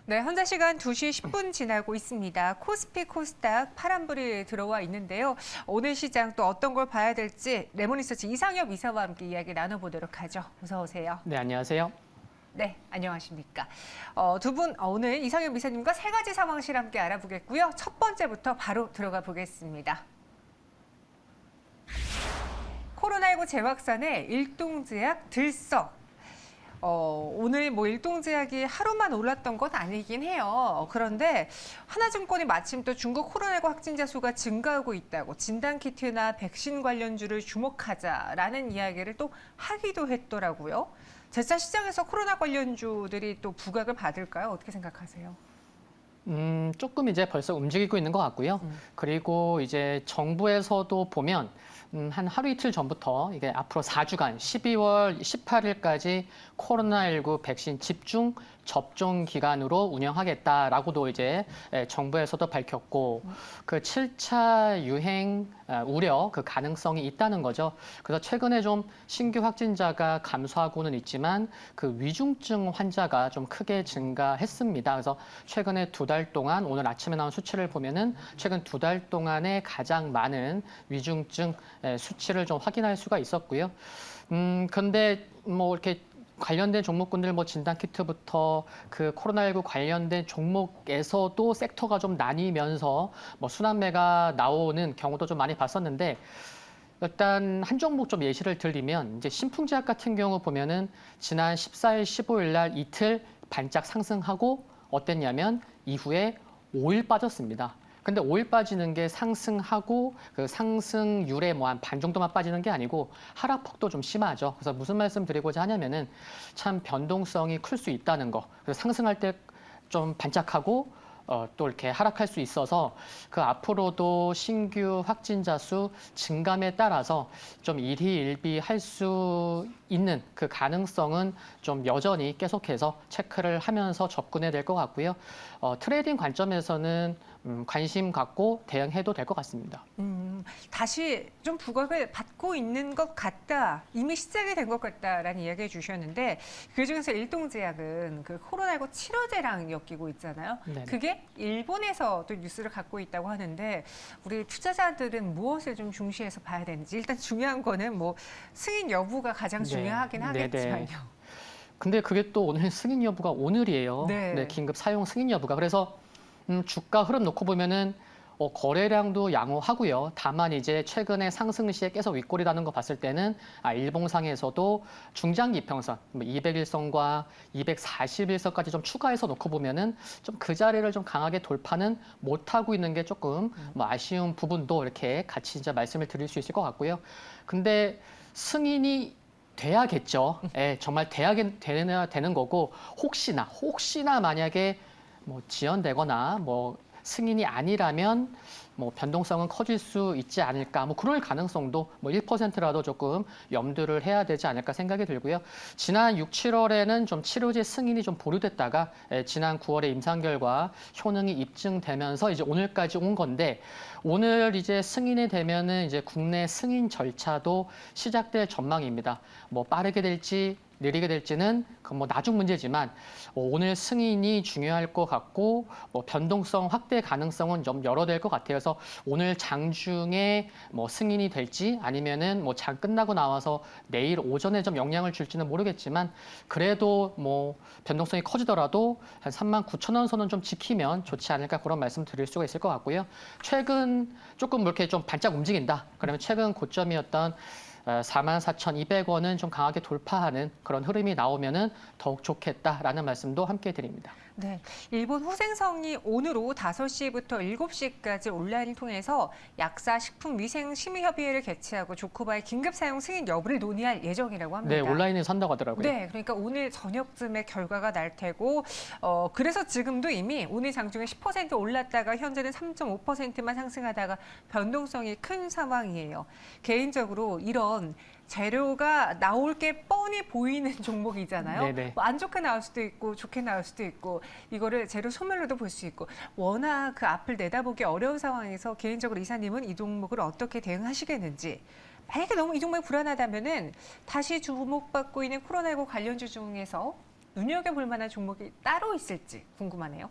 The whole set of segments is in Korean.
네, 현재 시간 2시 10분 지나고 있습니다. 코스피 코스닥 파란불이 들어와 있는데요. 오늘 시장 또 어떤 걸 봐야 될지 레모니서치 이상엽 이사와 함께 이야기 나눠보도록 하죠. 어서 오세요. 네, 안녕하세요. 네, 안녕하십니까. 두 분 오늘 이상엽 이사님과 세 가지 상황실 함께 알아보겠고요. 첫 번째부터 바로 들어가 보겠습니다. 코로나19 재확산에 일동제약 들썩. 오늘 일동제약이 하루만 올랐던 건 아니긴 해요. 그런데 하나증권이 마침 또 중국 코로나19 확진자 수가 증가하고 있다고 진단키트나 백신 관련주를 주목하자라는 이야기를 또 하기도 했더라고요. 재차 시장에서 코로나 관련주들이 또 부각을 받을까요? 어떻게 생각하세요? 조금 이제 벌써 움직이고 있는 것 같고요. 그리고 이제 정부에서도 보면 한 하루 이틀 전부터 이게 앞으로 4주간 12월 18일까지 코로나19 백신 집중 접종 기간으로 운영하겠다라고도 이제 정부에서도 밝혔고 그 7차 유행 우려 그 가능성이 있다는 거죠. 그래서 최근에 좀 신규 확진자가 감소하고는 있지만 그 위중증 환자가 좀 크게 증가했습니다. 그래서 최근에 2달 동안 오늘 아침에 나온 수치를 보면은 최근 2달 동안에 가장 많은 위중증 수치를 좀 확인할 수가 있었고요. 그런데 이렇게 관련된 종목군들 진단키트부터 그 코로나19 관련된 종목에서도 섹터가 좀 나뉘면서 순환매가 나오는 경우도 좀 많이 봤었는데 일단 한 종목 좀 예시를 들리면 이제 신풍제약 같은 경우 보면은 지난 14일, 15일 날 이틀 반짝 상승하고 어땠냐면 이후에 5일 빠졌습니다. 근데 5일 빠지는 게 상승하고 그 상승률에 한 반 정도만 빠지는 게 아니고 하락폭도 좀 심하죠. 그래서 무슨 말씀 드리고자 하냐면은 참 변동성이 클 수 있다는 거. 그래서 상승할 때 좀 반짝하고 또 이렇게 하락할 수 있어서 그 앞으로도 신규 확진자 수 증감에 따라서 좀 일희일비할 수 있는 그 가능성은 좀 여전히 계속해서 체크를 하면서 접근해야 될 것 같고요. 트레이딩 관점에서는 관심 갖고 대응해도 될 것 같습니다. 다시 좀 부각을 받고 있는 것 같다. 이미 시작이 된 것 같다라는 이야기해 주셨는데 그중에서 일동제약은 그 코로나19 치료제랑 엮이고 있잖아요. 네네. 그게 일본에서 또 뉴스를 갖고 있다고 하는데 우리 투자자들은 무엇을 좀 중시해서 봐야 되는지 일단 중요한 거는 승인 여부가 가장 중요하긴 네네. 하겠지만요. 근데 그게 또 오늘 승인 여부가 오늘이에요. 네. 긴급 사용 승인 여부가. 그래서 주가 흐름 놓고 보면은 거래량도 양호하고요. 다만 이제 최근에 상승 시에 계속 윗골이라는 거 봤을 때는 일봉상에서도 중장기 이평선 200일선과 241선까지 좀 추가해서 놓고 보면은 좀 그 자리를 좀 강하게 돌파는 못하고 있는 게 조금 아쉬운 부분도 이렇게 같이 이제 말씀을 드릴 수 있을 것 같고요. 근데 승인이 돼야겠죠. 예, 정말 돼야 되는 거고 혹시나 만약에 지연되거나 승인이 아니라면 변동성은 커질 수 있지 않을까 그럴 가능성도 1%라도 조금 염두를 해야 되지 않을까 생각이 들고요. 지난 6, 7월에는 좀 치료제 승인이 좀 보류됐다가 지난 9월에 임상 결과 효능이 입증되면서 이제 오늘까지 온 건데 오늘 이제 승인이 되면은 이제 국내 승인 절차도 시작될 전망입니다. 빠르게 될지 느리게 될지는 나중 문제지만 오늘 승인이 중요할 것 같고 변동성 확대 가능성은 좀 열어될 것 같아요. 그래서 오늘 장중에 승인이 될지 아니면은 장 끝나고 나와서 내일 오전에 좀 영향을 줄지는 모르겠지만 그래도 변동성이 커지더라도 한 39,000원 선은 좀 지키면 좋지 않을까 그런 말씀 드릴 수가 있을 것 같고요. 최근 조금 이렇게 좀 반짝 움직인다. 그러면 최근 고점이었던 44,200원은 좀 강하게 돌파하는 그런 흐름이 나오면은 더욱 좋겠다라는 말씀도 함께 드립니다. 네, 일본 후생성이 오늘 오후 5시부터 7시까지 온라인을 통해서 약사 식품위생심의협의회를 개최하고 조코바의 긴급 사용 승인 여부를 논의할 예정이라고 합니다. 네, 온라인에서 한다고 하더라고요. 네, 그러니까 오늘 저녁쯤에 결과가 날 테고 그래서 지금도 이미 오늘 장중에 10% 올랐다가 현재는 3.5%만 상승하다가 변동성이 큰 상황이에요. 개인적으로 이런 재료가 나올 게 뻔히 보이는 종목이잖아요. 네네. 안 좋게 나올 수도 있고 좋게 나올 수도 있고 이거를 재료 소멸로도 볼 수 있고 워낙 그 앞을 내다보기 어려운 상황에서 개인적으로 이사님은 이 종목을 어떻게 대응하시겠는지 만약에 너무 이 종목이 불안하다면은 다시 주목받고 있는 코로나19 관련주 중에서 눈여겨볼 만한 종목이 따로 있을지 궁금하네요.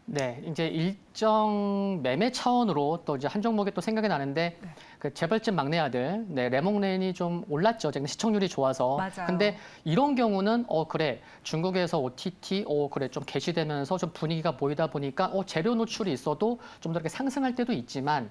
네, 이제 일정 매매 차원으로 또 이제 한 종목이 또 생각이 나는데 네. 그 재벌집 막내 아들, 네, 레몽랜이 좀 올랐죠. 지금 시청률이 좋아서. 맞아요. 근데 이런 경우는 그래 중국에서 OTT, 그래 좀 개시되면서 좀 분위기가 모이다 보니까 재료 노출이 있어도 좀 더 이렇게 상승할 때도 있지만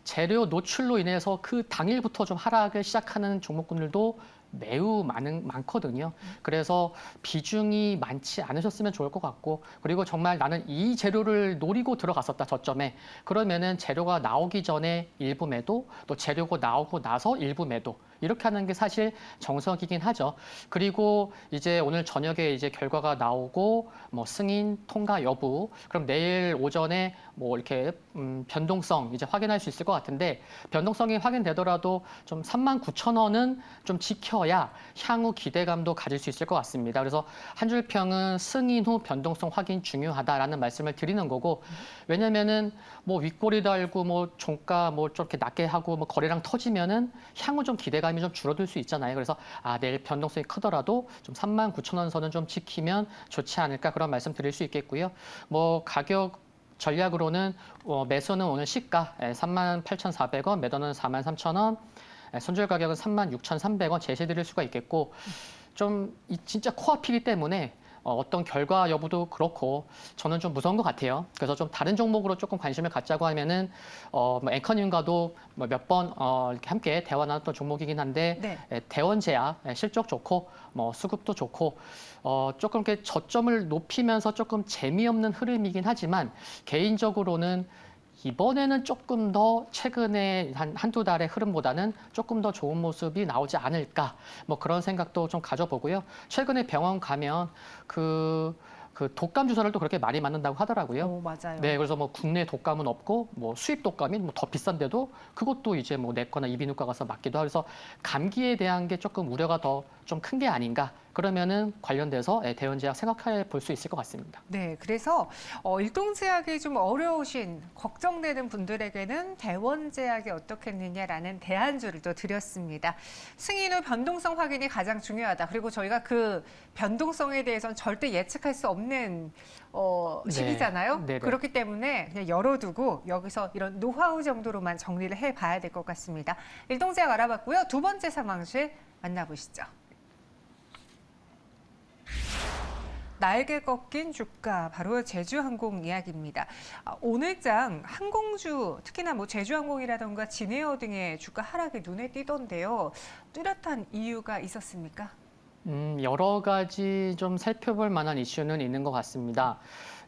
재료 노출로 인해서 그 당일부터 좀 하락을 시작하는 종목군들도 매우 많거든요. 그래서 비중이 많지 않으셨으면 좋을 것 같고, 그리고 정말 나는 이 재료를 노리고 들어갔었다, 저점에. 그러면은 재료가 나오기 전에 일부 매도, 또 재료가 나오고 나서 일부 매도. 이렇게 하는 게 사실 정석이긴 하죠. 그리고 이제 오늘 저녁에 이제 결과가 나오고 뭐 승인 통과 여부, 그럼 내일 오전에 뭐 이렇게 변동성 이제 확인할 수 있을 것 같은데, 변동성이 확인되더라도 좀 39,000원은 좀 지켜야 향후 기대감도 가질 수 있을 것 같습니다. 그래서 한 줄 평은 승인 후 변동성 확인 중요하다라는 말씀을 드리는 거고, 왜냐면은 뭐 윗꼬리 달고 뭐 종가 뭐 저렇게 낮게 하고 뭐 거래량 터지면은 향후 좀 기대감이 좀 줄어들 수 있잖아요. 그래서 내일 변동성이 크더라도 좀 39,000원 선은 좀 지키면 좋지 않을까, 그런 말씀 드릴 수 있겠고요. 뭐 가격 전략으로는 매수는 오늘 시가 38,400원, 매도는 43,000원, 손절 가격은 36,300원 제시드릴 수가 있겠고, 좀 진짜 코앞이기 때문에 어떤 결과 여부도 그렇고 저는 좀 무서운 것 같아요. 그래서 좀 다른 종목으로 조금 관심을 갖자고 하면은 뭐 앵커님과도 뭐 몇 번 이렇게 함께 대화 나눴던 종목이긴 한데, 네. 대원제약 실적 좋고 뭐 수급도 좋고 조금 이렇게 저점을 높이면서 조금 재미없는 흐름이긴 하지만, 개인적으로는 이번에는 조금 더 최근에 한두 달의 흐름보다는 조금 더 좋은 모습이 나오지 않을까, 뭐 그런 생각도 좀 가져보고요. 최근에 병원 가면 그 독감 주사를 또 그렇게 많이 맞는다고 하더라고요. 맞아요. 네, 그래서 뭐 국내 독감은 없고 뭐 수입 독감이 뭐 더 비싼데도 그것도 이제 뭐 내과나 이비인후과 가서 맞기도 하고, 그래서 감기에 대한 게 조금 우려가 더 좀 큰 게 아닌가. 그러면은 관련돼서 대원제약 생각해 볼 수 있을 것 같습니다. 네, 그래서 일동제약이 좀 어려우신 걱정되는 분들에게는 대원제약이 어떻겠느냐라는 대안주를 또 드렸습니다. 승인 후 변동성 확인이 가장 중요하다. 그리고 저희가 그 변동성에 대해서는 절대 예측할 수 없는 시기잖아요. 네네. 그렇기 때문에 그냥 열어두고 여기서 이런 노하우 정도로만 정리를 해봐야 될 것 같습니다. 일동제약 알아봤고요. 두 번째 상황실 만나보시죠. 날개 꺾인 주가, 바로 제주항공 이야기입니다. 오늘장 항공주, 특히나 뭐 제주항공이라던가 진에어 등의 주가 하락이 눈에 띄던데요. 뚜렷한 이유가 있었습니까? 여러 가지 좀 살펴볼 만한 이슈는 있는 것 같습니다.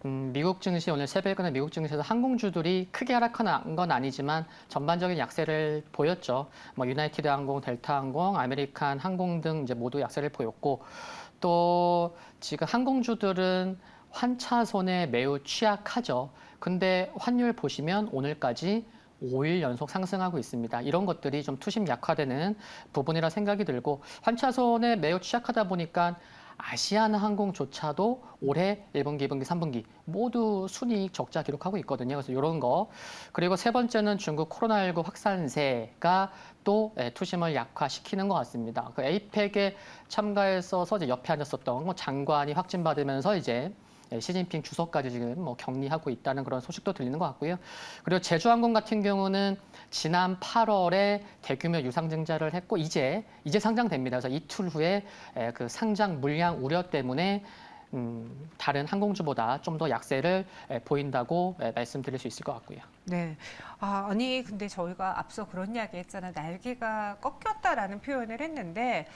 미국 증시, 오늘 새벽에는 미국 증시에서 항공주들이 크게 하락한 건 아니지만 전반적인 약세를 보였죠. 뭐 유나이티드 항공, 델타 항공, 아메리칸 항공 등 이제 모두 약세를 보였고, 또 지금 항공주들은 환차손에 매우 취약하죠. 근데 환율 보시면 오늘까지 5일 연속 상승하고 있습니다. 이런 것들이 좀 투심 약화되는 부분이라 생각이 들고, 환차손에 매우 취약하다 보니까 아시아나항공조차도 올해 1분기, 2분기, 3분기 모두 순이익 적자 기록하고 있거든요. 그래서 이런 거. 그리고 세 번째는 중국 코로나19 확산세가 또 투심을 약화시키는 것 같습니다. 그 에이펙에 참가했어서 이제 옆에 앉았었던 뭐 장관이 확진받으면서 이제 시진핑 주석까지 지금 뭐 격리하고 있다는 그런 소식도 들리는 것 같고요. 그리고 제주항공 같은 경우는 지난 8월에 대규모 유상증자를 했고 이제 상장됩니다. 그래서 이틀 후에 그 상장 물량 우려 때문에 다른 항공주보다 좀 더 약세를 보인다고 말씀드릴 수 있을 것 같고요. 네. 아니 근데 저희가 앞서 그런 이야기 했잖아요. 날개가 꺾였다라는 표현을 했는데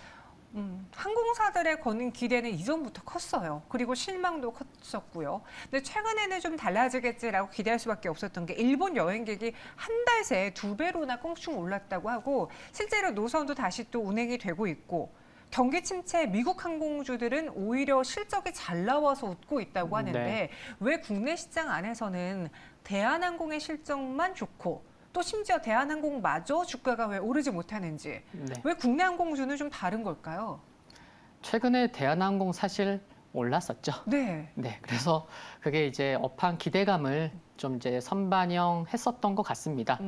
항공사들의 거는 기대는 이전부터 컸어요. 그리고 실망도 컸었고요. 근데 최근에는 좀 달라지겠지라고 기대할 수밖에 없었던 게, 일본 여행객이 한 달 새에 2배로나 껑충 올랐다고 하고, 실제로 노선도 다시 또 운행이 되고 있고, 경기 침체 미국 항공주들은 오히려 실적이 잘 나와서 웃고 있다고 하는데, 네. 왜 국내 시장 안에서는 대한항공의 실적만 좋고 또 심지어 대한항공마저 주가가 왜 오르지 못하는지, 네. 왜 국내 항공주는 좀 다른 걸까요? 최근에 대한항공 사실 올랐었죠. 네. 네, 그래서 그게 이제 업황 기대감을 좀 이제 선반영했었던 것 같습니다.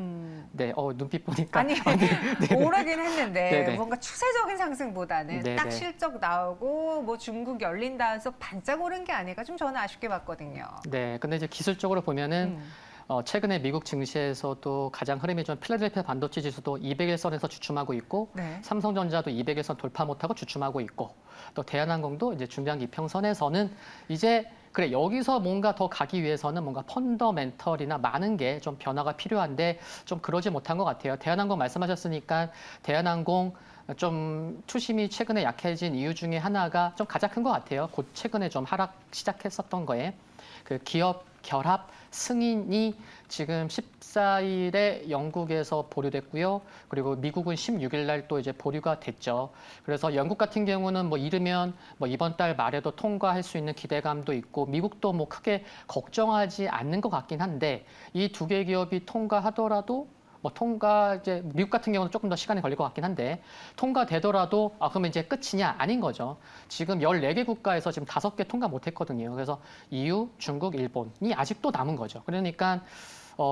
네, 눈빛 보니까 아니, 네네. 오르긴 했는데 네네. 뭔가 추세적인 상승보다는 네네. 딱 실적 나오고 뭐 중국 열린다 해서 반짝 오른 게 아닐까 좀 저는 아쉽게 봤거든요. 네, 근데 이제 기술적으로 보면은 최근에 미국 증시에서도 가장 흐름이 좀 필라델피아 반도체 지수도 200일선에서 주춤하고 있고 네. 삼성전자도 200일선 돌파 못하고 주춤하고 있고 또 대한항공도 이제 중량 이평선에서는 이제 그래 여기서 뭔가 더 가기 위해서는 뭔가 펀더멘털이나 많은 게 좀 변화가 필요한데 좀 그러지 못한 것 같아요. 대한항공 말씀하셨으니까 대한항공 좀 투심이 최근에 약해진 이유 중에 하나가 좀 가장 큰 것 같아요. 곧 최근에 좀 하락 시작했었던 거에 그 기업 결합 승인이 지금 14일에 영국에서 보류됐고요. 그리고 미국은 16일 날 또 이제 보류가 됐죠. 그래서 영국 같은 경우는 뭐 이르면 뭐 이번 달 말에도 통과할 수 있는 기대감도 있고 미국도 뭐 크게 걱정하지 않는 것 같긴 한데 이 두 개 기업이 통과하더라도 뭐 통과 이제 미국 같은 경우는 조금 더 시간이 걸릴 것 같긴 한데 통과되더라도 그러면 이제 끝이냐 아닌 거죠. 지금 14개 국가에서 지금 5개 통과 못 했거든요. 그래서 EU, 중국, 일본이 아직도 남은 거죠. 그러니까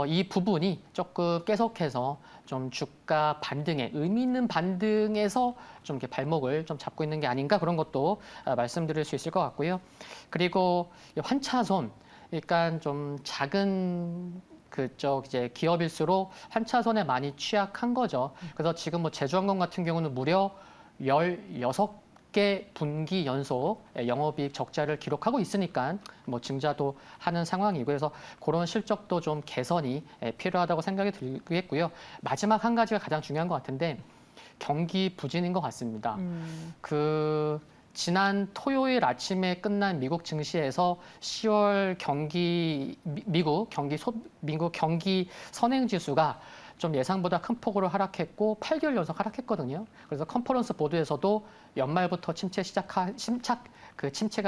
이 부분이 조금 계속해서 좀 주가 반등에 의미 있는 반등에서 좀 이렇게 발목을 좀 잡고 있는 게 아닌가 그런 것도 말씀드릴 수 있을 것 같고요. 그리고 환차손, 그러니까 좀 작은 그쪽 이제 기업일수록 환차손에 많이 취약한 거죠. 그래서 지금 뭐 제주항공 같은 경우는 무려 16개 분기 연속 영업이익 적자를 기록하고 있으니까 뭐 증자도 하는 상황이고 그래서 그런 실적도 좀 개선이 필요하다고 생각이 들겠고요. 마지막 한 가지가 가장 중요한 것 같은데 경기 부진인 것 같습니다. 지난 토요일 아침에 끝난 미국 증시에서 10월 미국 경기 선행 지수가 좀 예상보다 큰 폭으로 하락했고 8개월 연속 하락했거든요. 그래서 컨퍼런스 보도에서도 연말부터 침체가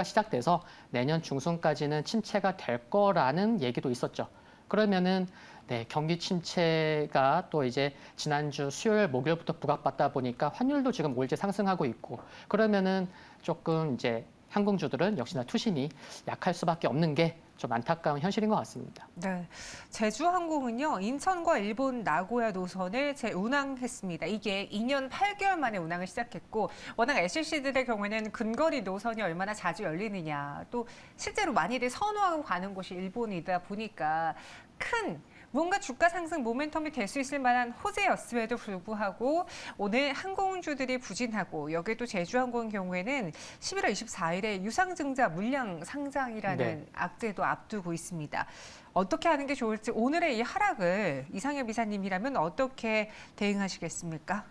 시작돼서 내년 중순까지는 침체가 될 거라는 얘기도 있었죠. 그러면은 네, 경기 침체가 또 이제 지난주 수요일, 목요일부터 부각받다 보니까 환율도 지금 올제 상승하고 있고 그러면은 조금 이제 항공주들은 역시나 투심이 약할 수밖에 없는 게 좀 안타까운 현실인 것 같습니다. 네, 제주항공은요 인천과 일본 나고야 노선을 재운항했습니다. 이게 2년 8개월 만에 운항을 시작했고 워낙 LCC들의 경우에는 근거리 노선이 얼마나 자주 열리느냐 또 실제로 많이들 선호하고 가는 곳이 일본이다 보니까 큰 뭔가 주가 상승 모멘텀이 될 수 있을 만한 호재였음에도 불구하고 오늘 항공주들이 부진하고 여기에 또 제주항공 경우에는 11월 24일에 유상증자 물량 상장이라는 네. 악재도 앞두고 있습니다. 어떻게 하는 게 좋을지 오늘의 이 하락을 이상엽 이사님이라면 어떻게 대응하시겠습니까?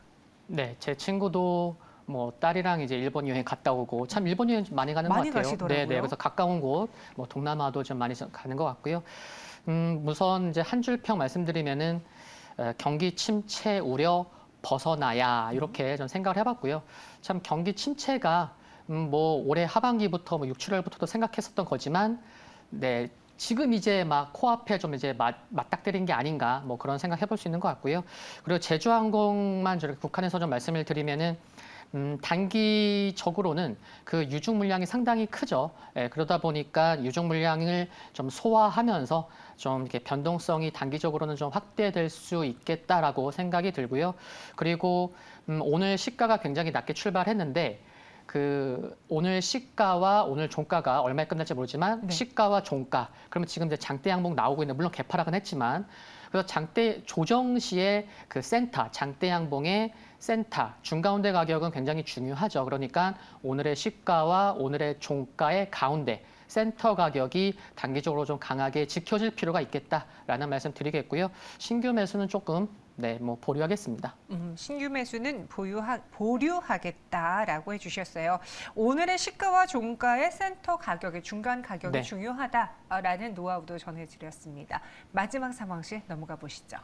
네, 제 친구도 뭐 딸이랑 이제 일본 여행 갔다 오고 참 일본 여행 좀 많이 가는 것 많이 같아요. 가시더라고요. 네, 그래서 가까운 곳, 뭐 동남아도 좀 많이 가는 것 같고요. 우선 이제 한 줄 평 말씀드리면은 경기 침체 우려 벗어나야 이렇게 좀 생각을 해봤고요. 참 경기 침체가 뭐 올해 하반기부터 뭐 6, 7월부터도 생각했었던 거지만 네. 지금 이제 막 코앞에 좀 이제 맞닥뜨린 게 아닌가 뭐 그런 생각 해볼 수 있는 것 같고요. 그리고 제주항공만 저렇게 국한해서 좀 말씀을 드리면은 단기적으로는 그 유중 물량이 상당히 크죠. 그러다 보니까 유중 물량을 좀 소화하면서 좀 이렇게 변동성이 단기적으로는 좀 확대될 수 있겠다라고 생각이 들고요. 그리고 오늘 시가가 굉장히 낮게 출발했는데 오늘 시가와 오늘 종가가 얼마에 끝날지 모르지만 네. 시가와 종가 그러면 지금 이제 장대 양봉 나오고 있는 물론 개파락은 했지만 그래서 장대 조정 시에 그 센터 장대 양봉의 센터 중가운데 가격은 굉장히 중요하죠. 그러니까 오늘의 시가와 오늘의 종가의 가운데 센터 가격이 단기적으로 좀 강하게 지켜질 필요가 있겠다라는 말씀 드리겠고요. 신규 매수는 조금 뭐 보류하겠습니다. 신규 매수는 보류하겠다라고 해주셨어요. 오늘의 시가와 종가의 센터 가격의 중간 가격이 네. 중요하다라는 노하우도 전해드렸습니다. 마지막 상황실 넘어가 보시죠.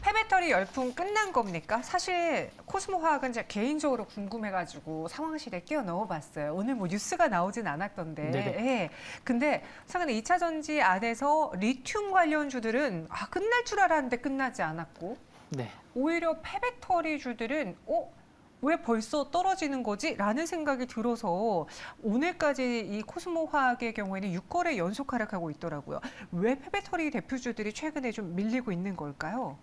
폐배터리 열풍 끝난 겁니까? 사실 코스모화학은 제가 개인적으로 궁금해가지고 상황실에 끼워 넣어봤어요. 오늘 뭐 뉴스가 나오진 않았던데. 네네. 예. 근데 최근에 2차 전지 안에서 리튬 관련주들은 끝날 줄 알았는데 끝나지 않았고 네. 오히려 폐배터리 주들은 왜 벌써 떨어지는 거지? 라는 생각이 들어서 오늘까지 이 코스모화학의 경우에는 6거래 연속 하락하고 있더라고요. 왜 페베터리 대표주들이 최근에 좀 밀리고 있는 걸까요?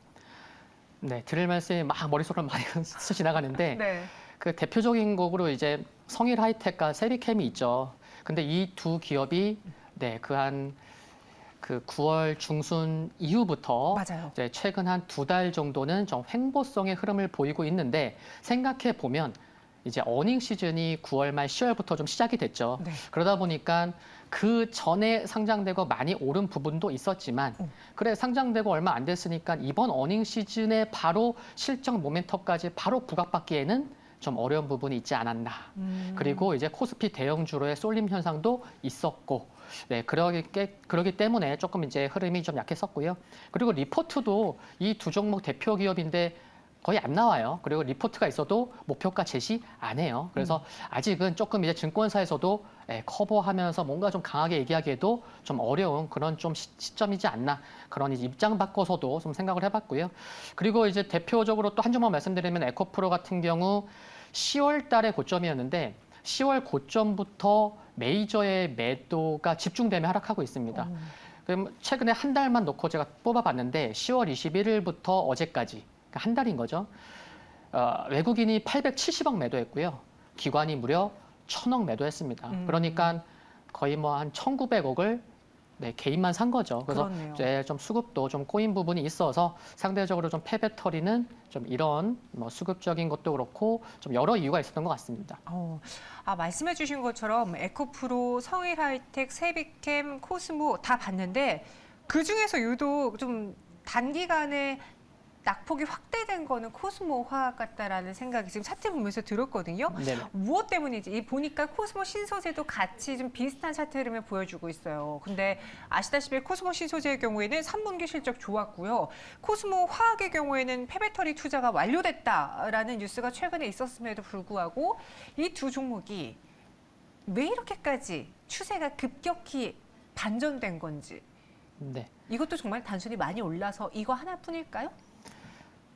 네, 드릴 말씀이 막 머릿속으로 많이 스쳐 지나가는데 네. 그 대표적인 곡으로 이제 성일 하이텍과 세비캠이 있죠. 근데 이 두 기업이 네, 그 9월 중순 이후부터 맞아요. 이제 최근 한 2달 정도는 좀 횡보성의 흐름을 보이고 있는데 생각해 보면 이제 어닝 시즌이 9월 말 10월부터 좀 시작이 됐죠. 네. 그러다 보니까 그 전에 상장되고 많이 오른 부분도 있었지만 그래 상장되고 얼마 안 됐으니까 이번 어닝 시즌에 바로 실적 모멘텀까지 바로 부각받기에는 좀 어려운 부분이 있지 않았나. 그리고 이제 코스피 대형주로의 쏠림 현상도 있었고, 네, 그러기 때문에 조금 이제 흐름이 좀 약했었고요. 그리고 리포트도 이 두 종목 대표 기업인데 거의 안 나와요. 그리고 리포트가 있어도 목표가 제시 안 해요. 그래서 아직은 조금 이제 증권사에서도 커버하면서 뭔가 좀 강하게 얘기하기에도 좀 어려운 그런 좀 시점이지 않나. 그런 이제 입장 바꿔서도 좀 생각을 해봤고요. 그리고 이제 대표적으로 또 한 종목 말씀드리면 에코프로 같은 경우 10월 달에 고점이었는데 10월 고점부터 메이저의 매도가 집중되며 하락하고 있습니다. 그럼 최근에 한 달만 놓고 제가 뽑아봤는데 10월 21일부터 어제까지 그러니까 한 달인 거죠. 외국인이 870억 매도했고요. 기관이 무려 1000억 매도했습니다. 그러니까 거의 뭐 한 1900억을 네, 개인만 산 거죠. 그래서 그렇네요. 이제 좀 수급도 좀 꼬인 부분이 있어서 상대적으로 좀 페베터리는 좀 이런 뭐 수급적인 것도 그렇고 좀 여러 이유가 있었던 것 같습니다. 말씀해 주신 것처럼 에코프로, 성일하이텍, 세비캠, 코스모 다 봤는데 그중에서 유독 좀 단기간에 낙폭이 확대된 거는 코스모 화학 같다라는 생각이 지금 차트 보면서 들었거든요. 네. 무엇 때문인지 보니까 코스모 신소재도 같이 좀 비슷한 차트 흐름을 보여주고 있어요. 근데 아시다시피 코스모 신소재의 경우에는 3분기 실적 좋았고요. 코스모 화학의 경우에는 폐배터리 투자가 완료됐다라는 뉴스가 최근에 있었음에도 불구하고 이 두 종목이 왜 이렇게까지 추세가 급격히 반전된 건지 네. 이것도 정말 단순히 많이 올라서 이거 하나뿐일까요?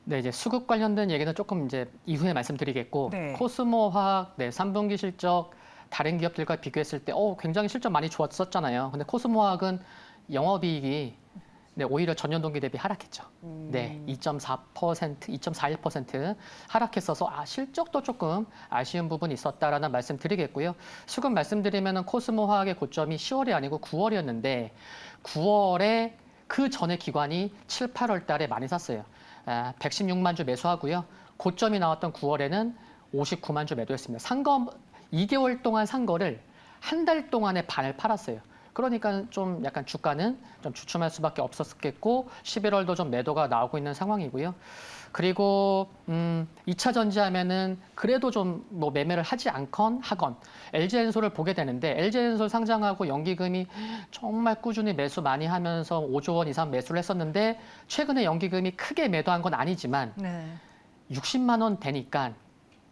네, 이제 수급 관련된 얘기는 조금 이제 이후에 말씀드리겠고, 네. 코스모 화학, 네, 3분기 실적 다른 기업들과 비교했을 때, 굉장히 실적 많이 좋았었잖아요. 근데 코스모 화학은 영업이익이 네, 오히려 전년 동기 대비 하락했죠. 네, 2.4%, 2.41% 하락했어서 실적도 조금 아쉬운 부분이 있었다라는 말씀 드리겠고요. 수급 말씀드리면은 코스모 화학의 고점이 10월이 아니고 9월이었는데 9월에 그 전에 기관이 7, 8월 달에 많이 샀어요. 116만 주 매수하고요. 고점이 나왔던 9월에는 59만 주 매도했습니다. 2개월 동안 산 거를 한 달 동안에 반을 팔았어요. 그러니까 좀 약간 주가는 좀 주춤할 수밖에 없었겠고 11월도 좀 매도가 나오고 있는 상황이고요. 그리고 2차 전지하면은 그래도 좀 뭐 매매를 하지 않건 하건 LG엔솔을 보게 되는데 LG엔솔 상장하고 연기금이 정말 꾸준히 매수 많이 하면서 5조 원 이상 매수를 했었는데 최근에 연기금이 크게 매도한 건 아니지만 네. 60만 원 되니까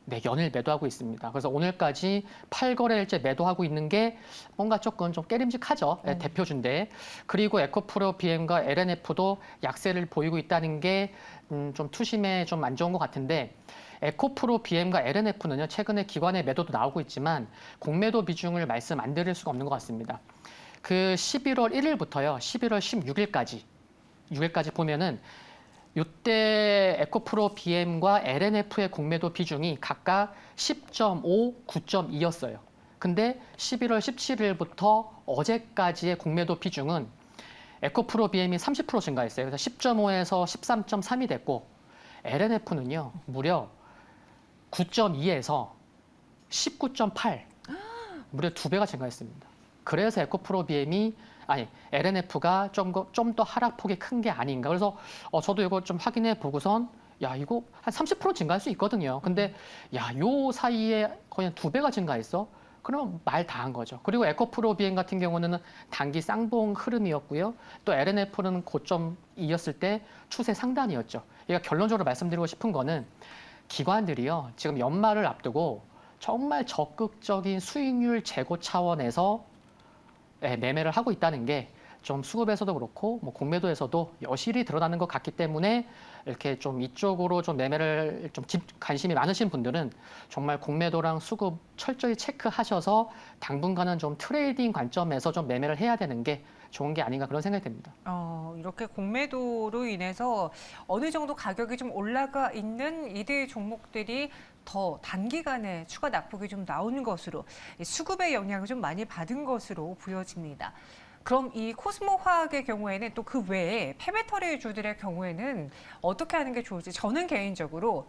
네, 연일 매도하고 있습니다. 그래서 오늘까지 8거래일째 매도하고 있는 게 뭔가 조금 좀 깨림직하죠. 대표주인데. 그리고 에코프로 BM과 LNF도 약세를 보이고 있다는 게 좀 투심에 좀 안 좋은 것 같은데 에코프로 BM과 LNF는요, 최근에 기관의 매도도 나오고 있지만 공매도 비중을 말씀 안 드릴 수가 없는 것 같습니다. 그 11월 1일부터요, 11월 16일까지 보면은 이때 에코프로 BM과 LNF의 공매도 비중이 각각 10.5, 9.2였어요. 근데 11월 17일부터 어제까지의 공매도 비중은 에코프로 BM이 30% 증가했어요. 그래서 10.5에서 13.3이 됐고 LNF는요 무려 9.2에서 19.8, 무려 2배가 증가했습니다. 그래서 에코프로 BM이 LNF가 좀 더 하락폭이 큰 게 아닌가. 그래서 저도 이거 좀 확인해 보고선 야, 이거 한 30% 증가할 수 있거든요. 근데 야, 요 사이에 거의 한 2배가 증가했어? 그러면 말 다 한 거죠. 그리고 에코프로 BM 같은 경우는 단기 쌍봉 흐름이었고요. 또 LNF는 고점이었을 때 추세 상단이었죠. 그러니까 결론적으로 말씀드리고 싶은 거는 기관들이요. 지금 연말을 앞두고 정말 적극적인 수익률 제고 차원에서 매매를 하고 있다는 게 좀 수급에서도 그렇고 뭐 공매도에서도 여실히 드러나는 것 같기 때문에 이렇게 좀 이쪽으로 좀 매매를 좀 관심이 많으신 분들은 정말 공매도랑 수급 철저히 체크하셔서 당분간은 좀 트레이딩 관점에서 좀 매매를 해야 되는 게 좋은 게 아닌가 그런 생각이 듭니다. 이렇게 공매도로 인해서 어느 정도 가격이 좀 올라가 있는 이들 종목들이 더 단기간에 추가 낙폭이 좀 나오는 것으로 이 수급의 영향을 좀 많이 받은 것으로 보여집니다. 그럼 이 코스모 화학의 경우에는 또 그 외에 폐배터리 주들의 경우에는 어떻게 하는 게 좋을지 저는 개인적으로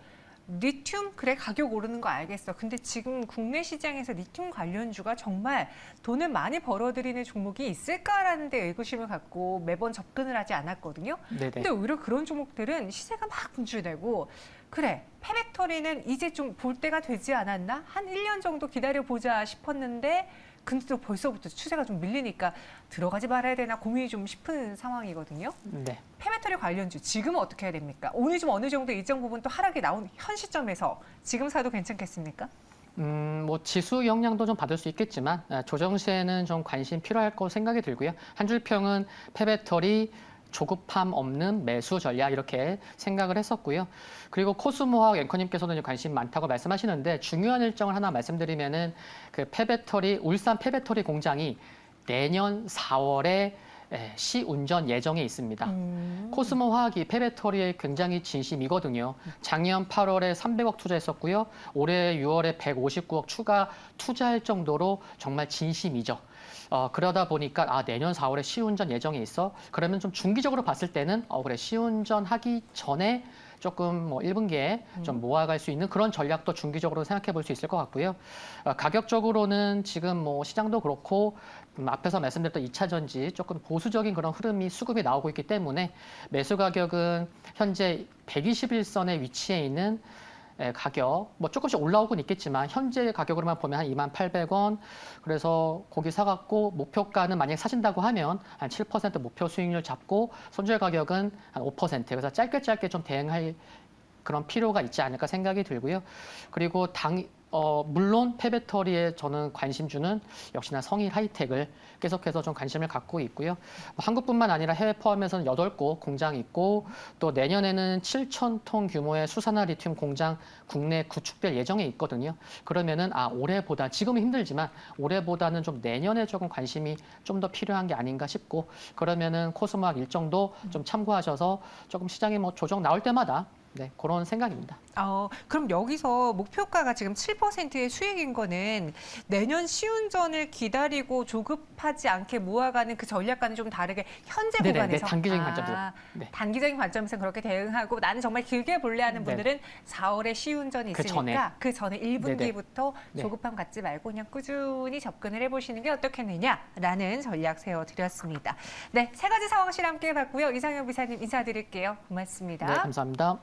리튬 그래 가격 오르는 거 알겠어. 근데 지금 국내 시장에서 리튬 관련주가 정말 돈을 많이 벌어들이는 종목이 있을까라는 데 의구심을 갖고 매번 접근을 하지 않았거든요. 네네. 근데 오히려 그런 종목들은 시세가 막 분출되고 그래 폐배터리는 이제 좀 볼 때가 되지 않았나? 한 1년 정도 기다려보자 싶었는데 근데 또 벌써부터 추세가 좀 밀리니까 들어가지 말아야 되나 고민이 좀 싶은 상황이거든요. 네. 폐배터리 관련주 지금은 어떻게 해야 됩니까? 오늘 좀 어느 정도 일정 부분 또 하락이 나온 현 시점에서 지금 사도 괜찮겠습니까? 뭐 지수 영향도 좀 받을 수 있겠지만 조정 시에는 좀 관심 필요할 거 생각이 들고요. 한 줄 평은 폐배터리 조급함 없는 매수 전략 이렇게 생각을 했었고요. 그리고 코스모학 앵커님께서는 관심 많다고 말씀하시는데 중요한 일정을 하나 말씀드리면은 그 폐배터리 울산 폐배터리 공장이 내년 4월에 시운전 예정에 있습니다. 코스모 화학이 폐배터리에 굉장히 진심이거든요. 작년 8월에 300억 투자했었고요. 올해 6월에 159억 추가 투자할 정도로 정말 진심이죠. 그러다 보니까 내년 4월에 시운전 예정에 있어. 그러면 좀 중기적으로 봤을 때는 그래 시운전 하기 전에 조금 뭐 1분기에 좀 모아갈 수 있는 그런 전략도 중기적으로 생각해 볼 수 있을 것 같고요. 가격적으로는 지금 뭐 시장도 그렇고 앞에서 말씀드렸던 2차 전지 조금 보수적인 그런 흐름이 수급이 나오고 있기 때문에 매수 가격은 현재 121선에 위치해 있는 가격 뭐 조금씩 올라오곤 있겠지만 현재 가격으로만 보면 한 28,000원 그래서 거기 사갖고 목표가는 만약에 사신다고 하면 한 7% 목표 수익률 잡고 손절 가격은 한 5% 그래서 짧게 좀 대응할 그런 필요가 있지 않을까 생각이 들고요. 그리고 물론 폐배터리에 저는 관심주는 역시나 성일 하이텍을 계속해서 좀 관심을 갖고 있고요. 한국뿐만 아니라 해외 포함해서는 8곳 공장이 있고 또 내년에는 7,000톤 규모의 수산화 리튬 공장 국내 구축될 예정에 있거든요. 그러면은 올해보다 지금은 힘들지만 올해보다는 좀 내년에 조금 관심이 좀 더 필요한 게 아닌가 싶고 그러면은 코스모학 일정도 좀 참고하셔서 조금 시장에 뭐 조정 나올 때마다 그런 생각입니다. 그럼 여기서 목표가가 지금 7%의 수익인 거는 내년 시운전을 기다리고 조급하지 않게 모아가는 그 전략과는 좀 다르게 현재 구간에서 단기적인 관점에서. 단기적인 관점에서 그렇게 대응하고 나는 정말 길게 볼래 하는 분들은 4월에 시운전이 있으니까 그 전에 1분기부터 조급함 갖지 말고 그냥 꾸준히 접근을 해보시는 게 어떻겠느냐라는 전략 세워드렸습니다. 네, 세 가지 상황실 함께 봤고요. 이상형 비사님 인사드릴게요. 고맙습니다. 네, 감사합니다.